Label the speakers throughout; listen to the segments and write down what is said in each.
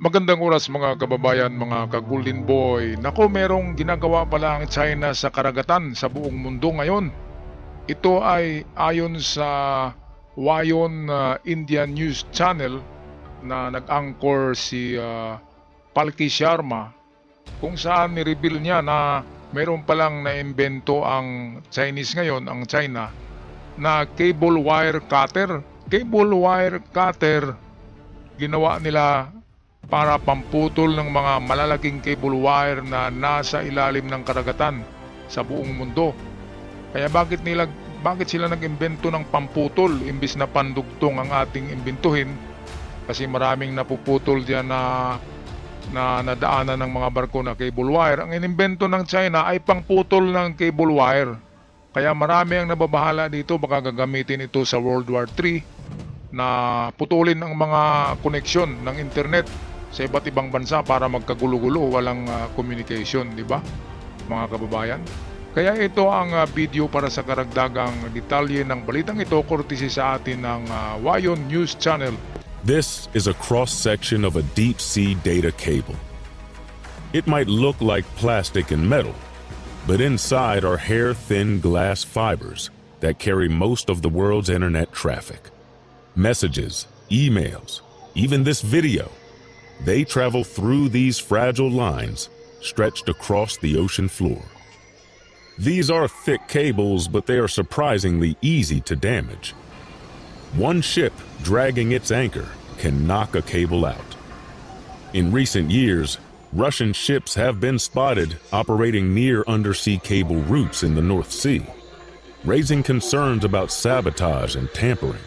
Speaker 1: Magandang oras mga kababayan, mga ka-Golden Boy. Nako, merong ginagawa pala ang China sa karagatan sa buong mundo ngayon. Ito ay ayon sa Wayon Indian News Channel na nag-anchor si Palki Sharma, kung saan ni-reveal niya na meron palang naimbento ang Chinese ngayon, ang China, na cable wire cutter. Cable wire cutter, ginawa nila para pamputol ng mga malalaking cable wire na nasa ilalim ng karagatan sa buong mundo. Kaya bakit sila nag-imbento ng pamputol imbis na pandugtong ang ating imbentuhin? Kasi maraming napuputol diyan na nadaanan ng mga barko na cable wire. Ang inimbento ng China ay pangputol ng cable wire. Kaya marami ang nababahala dito, baka gagamitin ito sa World War III na putulin ang mga koneksyon ng internet sa iba't ibang bansa para magkagulo-gulo, walang communication, di ba, mga kababayan? Kaya ito ang video para sa karagdagang detalye ng balitang ito, courtesy sa atin ng Wayon News Channel.
Speaker 2: This is a cross-section of a deep-sea data cable. It might look like plastic and metal, but inside are hair-thin glass fibers that carry most of the world's internet traffic. Messages, emails, even this video, they travel through these fragile lines stretched across the ocean floor. These are thick cables, but they are surprisingly easy to damage. One ship dragging its anchor can knock a cable out. In recent years, Russian ships have been spotted operating near undersea cable routes in the North Sea, raising concerns about sabotage and tampering.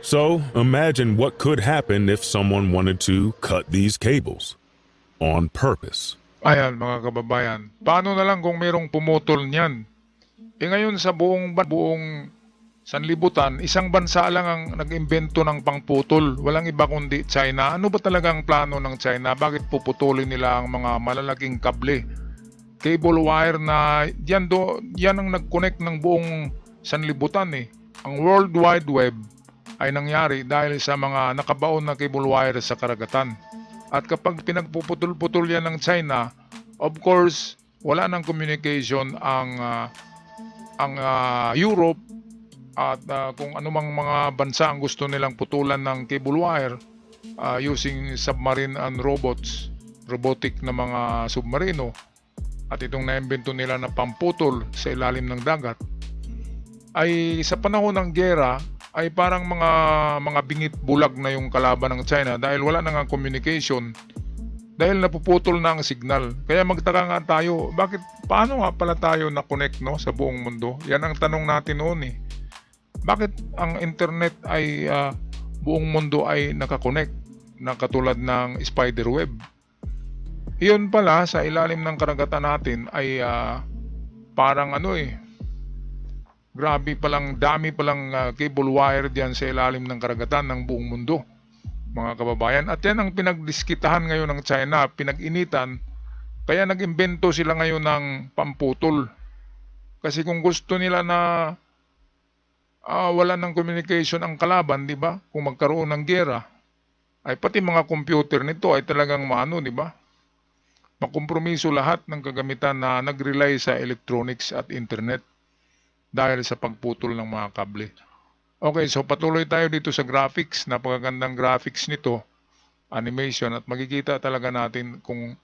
Speaker 2: So, imagine what could happen if someone wanted to cut these cables on purpose.
Speaker 1: Ayan mga kababayan, paano na lang kung mayroong pumutol niyan? Ngayon sa buong sanlibutan, isang bansa lang ang nag-imbento ng pangputol. Walang iba kundi China. Ano ba talagang plano ng China? Bakit puputulin nila ang mga malalaking kable? Cable wire na yan ang nag-connect ng buong sanlibutan eh. Ang World Wide Web ay nangyari dahil sa mga nakabaon na cable wire sa karagatan. At kapag pinagpuputol-putol yan ng China, of course, wala nang communication ang Europe at kung anumang mga bansa ang gusto nilang putulan ng cable wire using submarine and robotic na mga submarino, at itong naimbento nila na pamputol sa ilalim ng dagat, ay sa panahon ng giyera ay parang mga bingit bulag na yung kalaban ng China dahil wala na nga communication, dahil napuputol na ang signal. Kaya magtaka nga tayo, paano nga pala tayo na-connect sa buong mundo? Yan ang tanong natin noon eh. Bakit ang internet ay buong mundo ay nakakonect na katulad ng spider web? Iyon pala sa ilalim ng karagatan natin ay parang grabe palang, dami palang cable wire diyan sa ilalim ng karagatan ng buong mundo, mga kababayan. At yan ang pinagdiskitahan ngayon ng China, pinag-initan, kaya nag-imbento sila ngayon ng pamputol. Kasi kung gusto nila na wala ng communication ang kalaban, di ba? Kung magkaroon ng giyera, ay pati mga computer nito ay talagang di ba? Makompromiso lahat ng kagamitan na nag-rely sa electronics at internet dahil sa pagputol ng mga kable. Okay, so patuloy tayo dito sa graphics. Napakagandang graphics nito, animation, at makikita talaga natin kung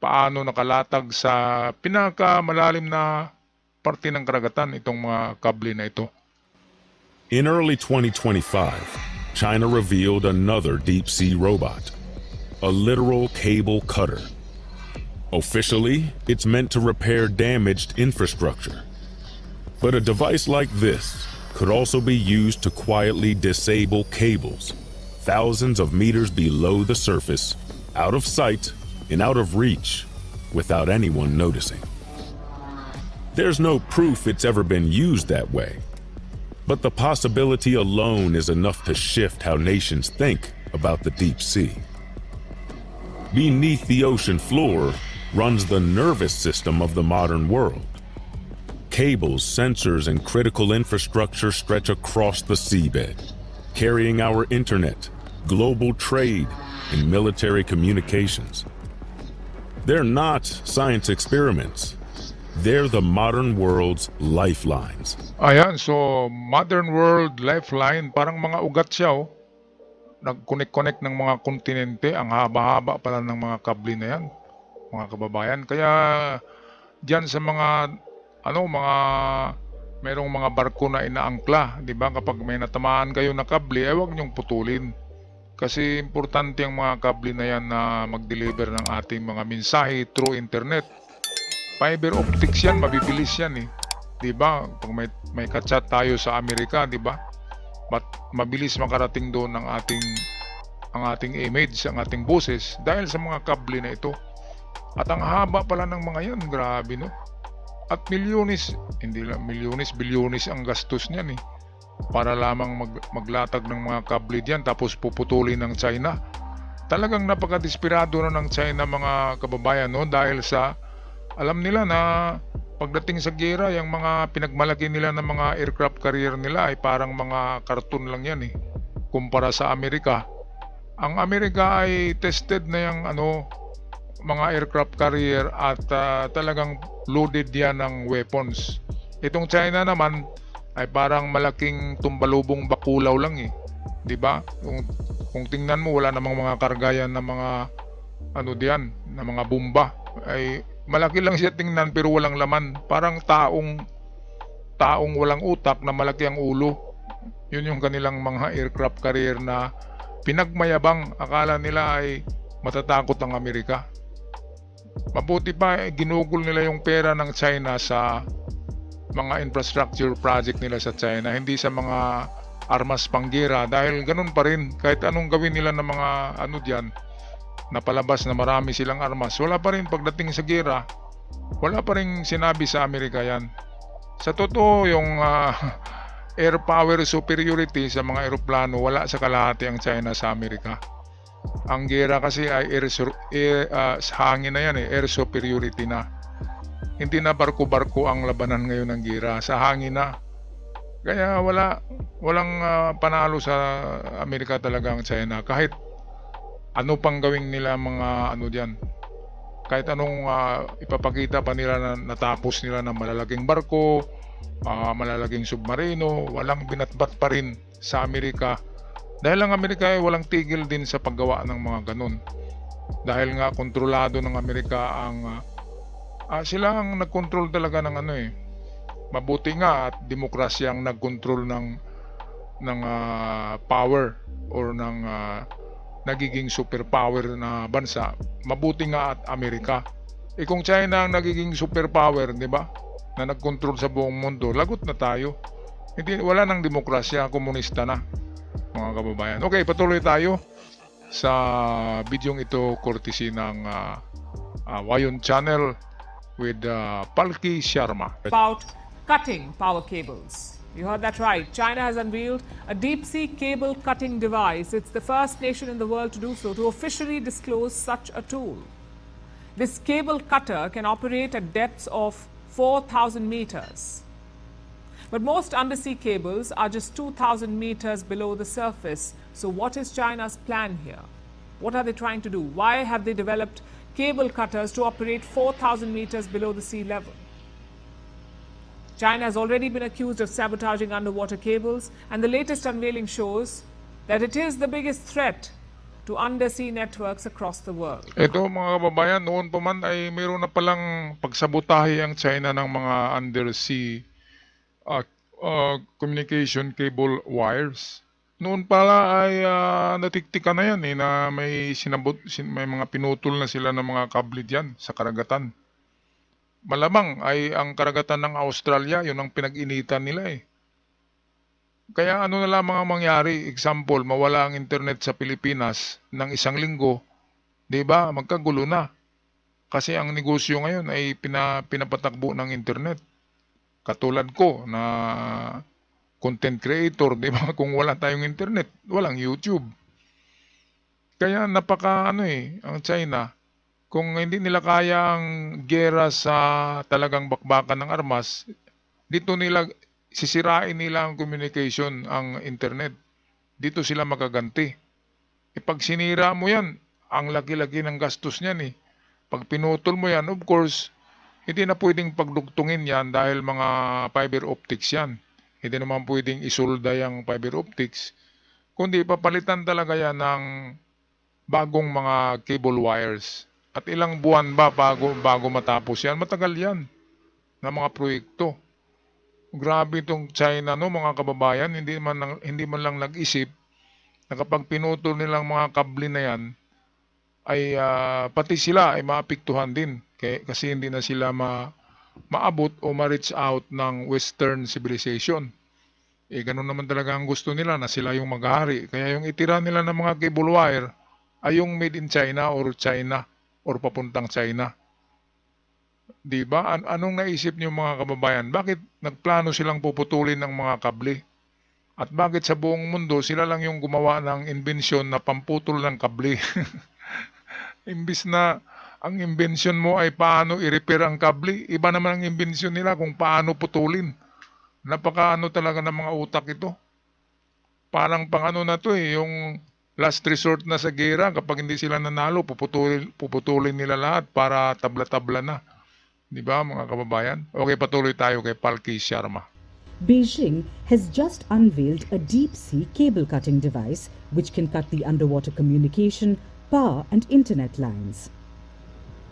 Speaker 1: paano nakalatag sa pinakamalalim na parte ng karagatan itong mga kable na ito.
Speaker 2: In early 2025, China revealed another deep-sea robot, a literal cable cutter. Officially, it's meant to repair damaged infrastructure. But a device like this could also be used to quietly disable cables, thousands of meters below the surface, out of sight and out of reach, without anyone noticing. There's no proof it's ever been used that way, but the possibility alone is enough to shift how nations think about the deep sea. Beneath the ocean floor runs the nervous system of the modern world. Cables, sensors, and critical infrastructure stretch across the seabed, carrying our internet, global trade, and military communications. They're not science experiments. They're the modern world's lifelines.
Speaker 1: Ayan, so modern world lifeline, parang mga ugat siya, oh. Nag-connect-connect ng mga kontinente, ang haba-haba pala ng mga kable na yan, mga kababayan. Kaya diyan sa mga merong mga barko na inaangkla, 'di ba? Kapag may natamaan kayo na kable, huwag niyong putulin. Kasi importante ang mga kable na yan na mag-deliver ng ating mga mensahe through internet. Fiber optics yan, mabibilis yan eh. 'Di ba? Pag may ka-chat tayo sa Amerika, 'di ba? Mabilis makarating doon ang ating image, ang ating boses dahil sa mga kable na ito. At ang haba pala ng mga yan, grabe no. At milyones, hindi lang milyones, bilyones ang gastos niyan eh. Para lamang maglatag ng mga kable diyan tapos puputulin ng China. Talagang napakadesperado na ng China mga kababayan no, dahil sa alam nila na pagdating sa giyera, yung mga pinagmalaki nila ng mga aircraft carrier nila ay parang mga karton lang yan eh. Kumpara sa Amerika. Ang Amerika ay tested na yung mga aircraft carrier at talagang loaded yan ng weapons. Itong China naman ay parang malaking tumbalubong bakulaw lang eh. 'Di ba? Kung tingnan mo, wala namang mga kargayan ng mga diyan, na mga bomba. Ay malaki lang siya tingnan pero walang laman. Parang taong walang utak na malaki ang ulo. Yun yung kanilang mga aircraft carrier na pinagmayabang. Akala nila ay matatakot ang Amerika. Mabuti pa ginugol nila yung pera ng China sa mga infrastructure project nila sa China, hindi sa mga armas panggera. Dahil ganun pa rin, kahit anong gawin nila ng mga diyan, napalabas na marami silang armas, wala pa rin pagdating sa gera, wala pa rin sinabi sa Amerika yan. Sa totoo, yung air power superiority sa mga eroplano, wala sa kalahati ang China sa Amerika. Ang gera kasi ay hangin na yan eh, air superiority na. Hindi na barko-barko ang labanan ngayon ng gera, sa hangin na. Kaya walang panalo sa Amerika talaga ang China. Kahit ano pang gawing nila mga diyan. Kahit anong ipapakita pa nila na natapos nila ng malalaking barko, malalaking submarino, walang binatbat pa rin sa Amerika. Dahil ang Amerika ay walang tigil din sa paggawa ng mga ganun. Dahil nga kontrolado ng Amerika ang sila ang nagkontrol talaga ng mabuti nga at demokrasya ang nagkontrol ng power or ng nagiging superpower na bansa. Mabuti nga at Amerika. Kung China ang nagiging superpower, 'di ba? Na nagkontrol sa buong mundo, lagot na tayo. Wala nang demokrasya, komunista na, mga kababayan. Okay, patuloy tayo sa bidyong ito courtesy ng Wayon Channel with Palki Sharma.
Speaker 3: About cutting power cables. You heard that right. China has unveiled a deep-sea cable cutting device. It's the first nation in the world to do so, to officially disclose such a tool. This cable cutter can operate at depths of 4,000 meters. But most undersea cables are just 2,000 meters below the surface. So what is China's plan here? What are they trying to do? Why have they developed cable cutters to operate 4,000 meters below the sea level? China has already been accused of sabotaging underwater cables, and the latest unveiling shows that it is the biggest threat to undersea networks across the world.
Speaker 1: Ito mga kababayan, noon pa man ay mayroon na palang pagsabotahe ang China ng mga undersea communication cable wires. Noon pala ay natiktika na yan na may mga pinutol na sila ng mga kable diyan sa karagatan. Malamang ay ang karagatan ng Australia, yun ang pinag-initan nila Kaya ano na lamang ang mangyari, example, mawala ang internet sa Pilipinas ng 1 linggo, 'di ba? Magkagulo na. Kasi ang negosyo ngayon ay pinapatakbo ng internet. Katulad ko na content creator, 'di ba? Kung wala tayong internet, walang YouTube. Kaya napaka ang China, kung hindi nila kayang gera sa talagang bakbakan ng armas, dito nila sisirain nila ang communication, ang internet. Dito sila makaganti. Pag sinira mo yan, ang laki-laki ng gastos niyan eh. Pag pinutol mo yan, of course, hindi na pwedeng pagdugtungin yan dahil mga fiber optics yan. Hindi naman pwedeng isolda yung fiber optics. Kundi papalitan talaga yan ng bagong mga cable wires. At ilang buwan ba bago matapos yan? Matagal yan na mga proyekto. Grabe itong China, no, mga kababayan, hindi man lang nag-isip na kapag pinutol nilang mga kable na yan, ay pati sila ay maapektuhan din. Kasi hindi na sila maabot o ma-reach out ng Western civilization. Ganun naman talaga ang gusto nila na sila yung maghari. Kaya yung itira nila ng mga cable wire ay yung made in China or papuntang China. Diba? Anong naisip niyo mga kababayan? Bakit nagplano silang puputulin ng mga kable? At bakit sa buong mundo sila lang yung gumawa ng inbensyon na pamputol ng kable? Imbis na ang imbensyon mo ay paano i-repair ang kable, iba naman ang imbensyon nila kung paano putulin. Napakaano talaga ng mga utak ito. Parang pang na to yung last resort na sa gera, kapag hindi sila nanalo, puputulin nila lahat para tabla-tabla na. Di ba mga kababayan? Okay, patuloy tayo kay Palki Sharma.
Speaker 4: Beijing has just unveiled a deep-sea cable-cutting device which can cut the underwater communication, power and internet lines.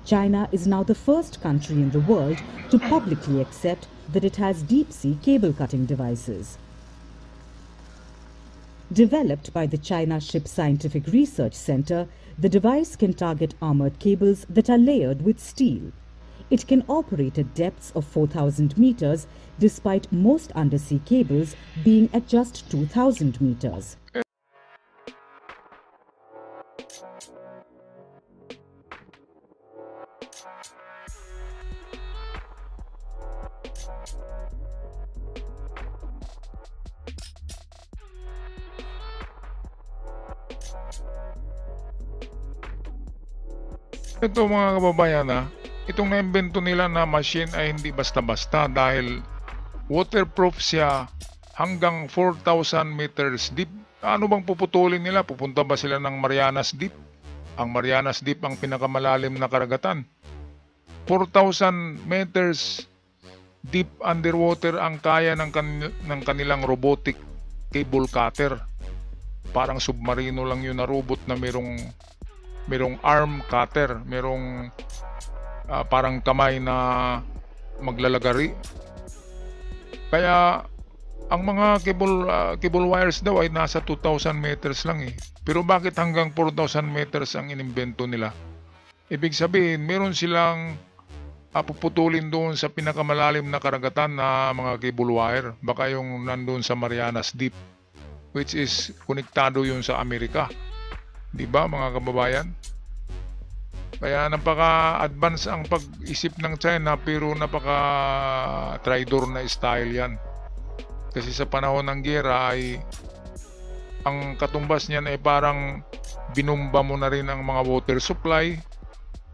Speaker 4: China is now the first country in the world to publicly accept that it has deep-sea cable-cutting devices. Developed by the China Ship Scientific Research Center, the device can target armored cables that are layered with steel. It can operate at depths of 4,000 meters, despite most undersea cables being at just 2,000 meters.
Speaker 1: Ito mga kababayan, itong naimbento nila na machine ay hindi basta-basta dahil waterproof siya hanggang 4,000 meters deep. Ano bang puputulin nila? Pupunta ba sila ng Marianas Deep? Ang Marianas Deep ang pinakamalalim na karagatan. 4,000 meters deep underwater ang kaya ng kanilang robotic cable cutter. Parang submarino lang yun na robot na merong arm cutter, merong parang kamay na maglalagari. Kaya ang mga cable wires daw ay nasa 2,000 meters lang eh. Pero bakit hanggang 4,000 meters ang inimbento nila? Ibig sabihin, meron silang puputulin doon sa pinakamalalim na karagatan na mga cable wire. Baka yung nandun sa Marianas Deep, which is konektado yun sa Amerika. Diba mga kababayan? Kaya napaka-advance ang pag-isip ng China, pero napaka-traidor na style yan. Kasi sa panahon ng gera ay ang katumbas niyan ay parang binumba mo na rin ang mga water supply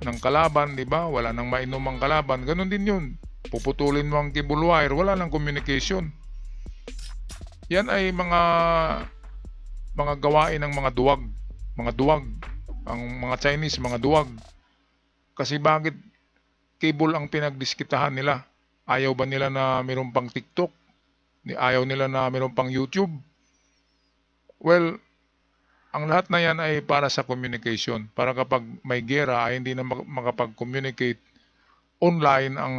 Speaker 1: ng kalaban, di ba? Wala nang mainom ang kalaban. Ganon din yun. Puputulin mo ang cable wire, wala nang communication. Yan ay mga gawain ng mga duwag. Mga duwag. Ang mga Chinese, mga duwag. Kasi bakit cable ang pinagdiskitahan nila? Ayaw ba nila na mayroon pang TikTok? Ayaw nila na mayroon pang YouTube? Well, ang lahat na yan ay para sa communication. Para kapag may gera ay hindi na makapag-communicate online ang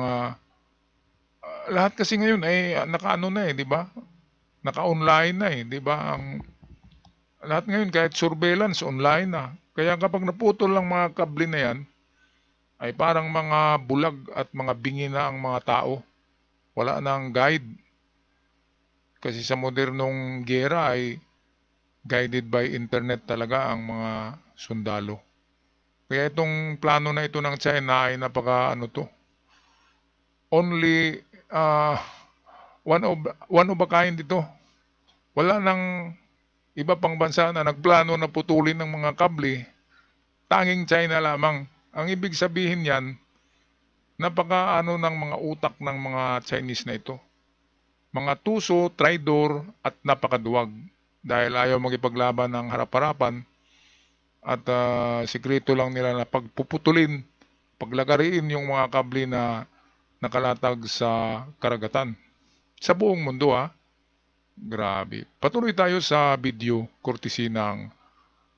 Speaker 1: lahat kasi ngayon ay naka-ano na eh, di ba? Naka-online na eh, di ba? Ang lahat ngayon kahit surveillance online na. Kaya kapag naputol lang mga kable na yan, ay parang mga bulag at mga bingi na ang mga tao. Wala nang guide. Kasi sa modernong gera ay guided by internet talaga ang mga sundalo. Kaya itong plano na ito ng China ay napaka only one of a kind ito. Wala nang iba pang bansa na nagplano na putulin ng mga kable. Tanging China lamang. Ang ibig sabihin yan, napaka ng mga utak ng mga Chinese na ito. Mga tuso, traidor at napakaduwag. Dahil ayaw magipaglaban ng harap-harapan, at sikreto lang nila na pagpuputulin, paglagariin yung mga kable na nakalatag sa karagatan. Sa buong mundo Grabe. Patuloy tayo sa video courtesy ng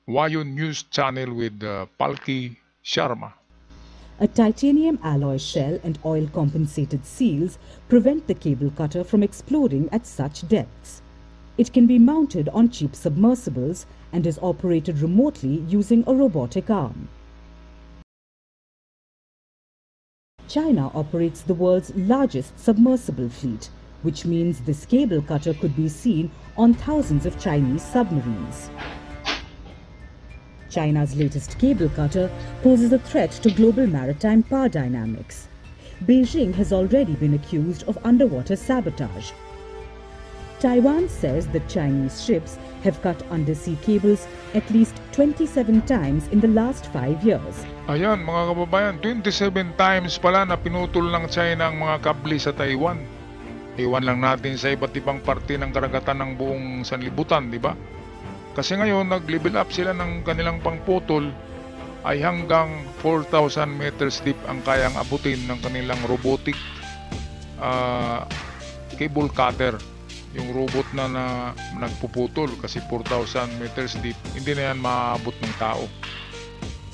Speaker 1: Wayon News Channel with Palki Sharma.
Speaker 4: A titanium alloy shell and oil-compensated seals prevent the cable cutter from exploding at such depths. It can be mounted on cheap submersibles and is operated remotely using a robotic arm. China operates the world's largest submersible fleet, which means this cable cutter could be seen on thousands of Chinese submarines. China's latest cable cutter poses a threat to global maritime power dynamics. Beijing has already been accused of underwater sabotage. Taiwan says that Chinese ships have cut undersea cables at least 27 times in the last 5 years.
Speaker 1: Ayan mga kababayan, 27 times pala na pinutol ng China ang mga kable sa Taiwan. Iwan lang natin sa iba't ibang parte ng karagatan ng buong sanlibutan, di ba? Kasi ngayon, nag-level up sila ng kanilang pangputol ay hanggang 4,000 meters deep ang kayang abutin ng kanilang robotic cable cutter. Yung robot na nagpuputol kasi 4,000 meters deep, hindi na yan maabot ng tao.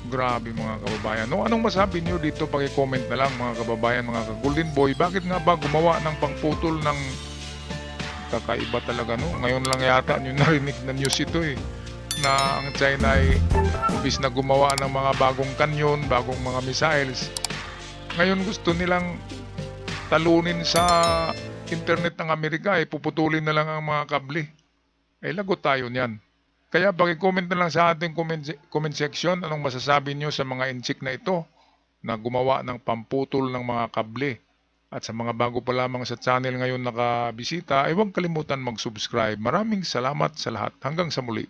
Speaker 1: Grabe mga kababayan. Anong masabi niyo dito? Paki-comment na lang mga kababayan, mga ka-Golden Boy. Bakit nga ba gumawa ng pangputol ng kakaiba talaga Ngayon lang yata nyo narinig na news ito na ang China ay imbis na gumawa ng mga bagong kanyon, bagong mga missiles, ngayon gusto nilang talunin sa internet ng Amerika, puputulin na lang ang mga kable. Lagot tayo niyan. Kaya paki-comment na lang sa ating comment section anong masasabi nyo sa mga inchik na ito na gumawa ng pamputol ng mga kable. At sa mga bago pa lamang sa channel ngayon nakabisita, huwag kalimutan mag-subscribe. Maraming salamat sa lahat. Hanggang sa muli.